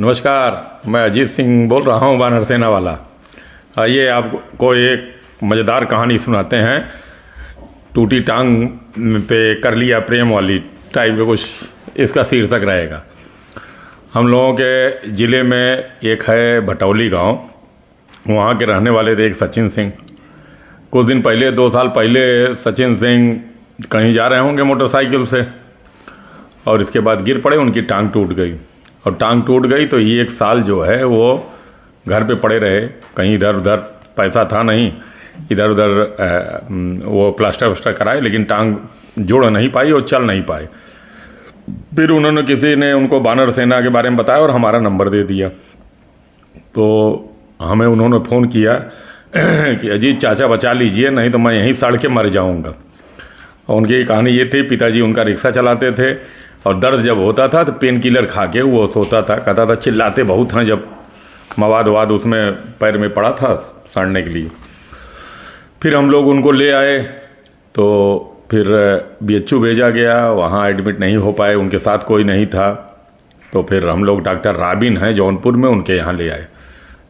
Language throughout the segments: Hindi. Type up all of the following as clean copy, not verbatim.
नमस्कार, मैं अजीत सिंह बोल रहा हूँ, वानर सेना वाला। आइए आपको एक मज़ेदार कहानी सुनाते हैं। टूटी टांग पे कर लिया प्रेम वाली टाइप का कुछ इसका शीर्षक रहेगा। हम लोगों के ज़िले में एक है भटौली गांव, वहाँ के रहने वाले थे एक सचिन सिंह। कुछ दिन पहले, 2 साल पहले, सचिन सिंह कहीं जा रहे होंगे मोटरसाइकिल से और इसके बाद गिर पड़े, उनकी टांग टूट गई। और टांग टूट गई तो ये 1 साल जो है वो घर पे पड़े रहे। कहीं इधर उधर, पैसा था नहीं, इधर उधर वो प्लास्टर वस्टर कराए, लेकिन टांग जोड़ नहीं पाई और चल नहीं पाए। फिर उन्होंने, किसी ने उनको वानर सेना के बारे में बताया और हमारा नंबर दे दिया। तो हमें उन्होंने फ़ोन किया कि अजीत चाचा बचा लीजिए, नहीं तो मैं यहीं सड़ के मर जाऊँगा। और उनकी कहानी ये थी, पिताजी उनका रिक्शा चलाते थे और दर्द जब होता था तो पेन किलर खा के वो सोता था। कहता था चिल्लाते बहुत हैं, जब मवाद ववाद उसमें पैर में पड़ा था सड़ने के लिए। फिर हम लोग उनको ले आए तो फिर BHU भेजा गया, वहाँ एडमिट नहीं हो पाए, उनके साथ कोई नहीं था। तो फिर हम लोग डॉक्टर राबिन हैं जौनपुर में, उनके यहाँ ले आए।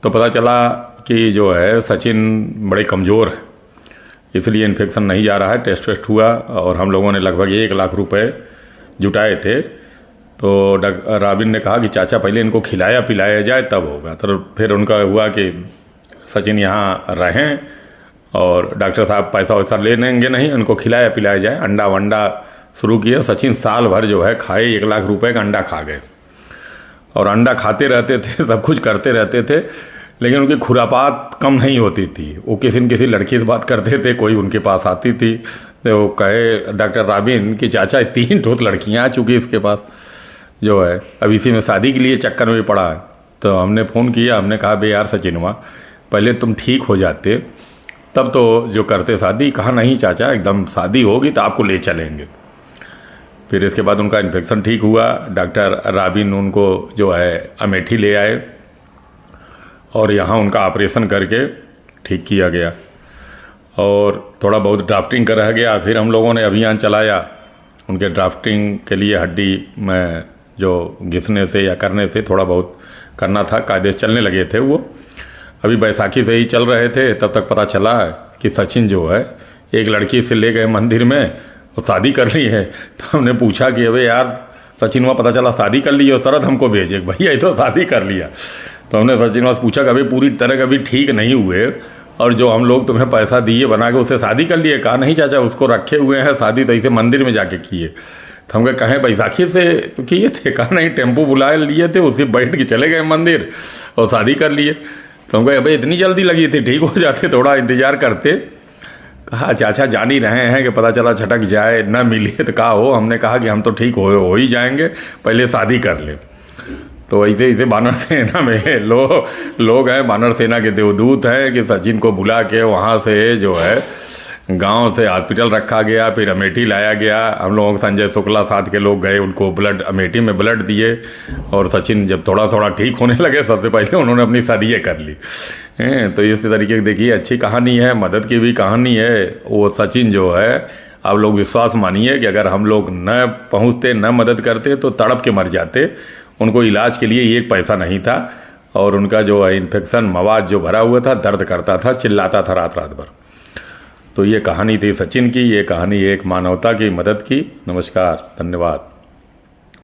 तो पता चला कि जो है सचिन बड़े कमज़ोर है, इसलिए इन्फेक्शन नहीं जा रहा है। टेस्ट वेस्ट हुआ और हम लोगों ने लगभग 1 लाख रुपए जुटाए थे। तो राबिन ने कहा कि चाचा पहले इनको खिलाया पिलाया जाए तब होगा। तो फिर उनका हुआ कि सचिन यहाँ रहें और डॉक्टर साहब पैसा वैसा ले लेंगे नहीं, उनको खिलाया पिलाया जाए। अंडा वंडा शुरू किया। सचिन साल भर जो है खाए, 1 लाख रुपए का अंडा खा गए और अंडा खाते रहते थे, सब कुछ करते रहते थे, लेकिन उनकी खुरापात कम नहीं होती थी। वो किसी न किसी लड़की से बात करते थे, कोई उनके पास आती थी तो वो कहे डॉक्टर राबिन कि चाचा 3 ठोत लड़कियाँ आ चुकी इसके पास जो है, अब इसी में शादी के लिए चक्कर में पड़ा है। तो हमने फ़ोन किया, हमने कहा बे यार सचिनवा, पहले तुम ठीक हो जाते तब तो जो करते शादी। कहा नहीं चाचा, एकदम शादी होगी तो आपको ले चलेंगे। फिर इसके बाद उनका इन्फेक्शन ठीक हुआ। डॉक्टर राबिन उनको जो है अमेठी ले आए और यहाँ उनका ऑपरेशन करके ठीक किया गया और थोड़ा बहुत ड्राफ्टिंग का रह गया। फिर हम लोगों ने अभियान चलाया उनके ड्राफ्टिंग के लिए। हड्डी में जो घिसने से या करने से थोड़ा बहुत करना था, कायदे से चलने लगे थे वो। अभी बैसाखी से ही चल रहे थे, तब तक पता चला कि सचिन जो है एक लड़की से ले गए मंदिर में और शादी कर ली है। तो हमने पूछा कि अबे यार सचिन, वहाँ पता चला शादी कर ली है और शरद हमको भेजे, भैया ये तो शादी कर लिया। तो हमने सचिन से पूछा कि अभी पूरी तरह कभी ठीक नहीं हुए और जो हम लोग तुम्हें पैसा दिए बना के उससे शादी कर लिए? कहा नहीं चाचा, उसको रखे हुए हैं, शादी तो ऐसे मंदिर में जाके किए। तो हम कहें बैसाखी से तो किए थे? कहा नहीं, टेम्पो बुलाए लिए थे, उसी बैठ के चले गए मंदिर और शादी कर लिए। तो हम कहे अबे इतनी जल्दी लगी थी, ठीक हो जाते, थोड़ा इंतजार करते। कहा चाचा जान ही रहे हैं कि पता चला छटक जाए, न मिले तो कहा हो। हमने कहा कि हम तो ठीक हो ही जाएंगे, पहले शादी कर ले। तो ऐसे वानर सेना में लोग हैं, वानर सेना के देवदूत हैं कि सचिन को बुला के वहाँ से जो है गांव से हॉस्पिटल रखा गया, फिर अमेठी लाया गया। हम लोगों के संजय शुक्ला साथ के लोग गए, उनको ब्लड अमेठी में ब्लड दिए और सचिन जब थोड़ा थोड़ा ठीक होने लगे, सबसे पहले उन्होंने अपनी शादी कर ली। तो इस तरीके से देखिए, अच्छी कहानी है, मदद की भी कहानी है। वो सचिन जो है, आप लोग विश्वास मानिए कि अगर हम लोग न पहुँचते, न मदद करते तो तड़प के मर जाते। उनको इलाज के लिए 1 पैसा नहीं था और उनका जो है इन्फेक्शन मवाद जो भरा हुआ था, दर्द करता था, चिल्लाता था रात रात भर। तो ये कहानी थी सचिन की, ये कहानी एक मानवता की मदद की। नमस्कार, धन्यवाद।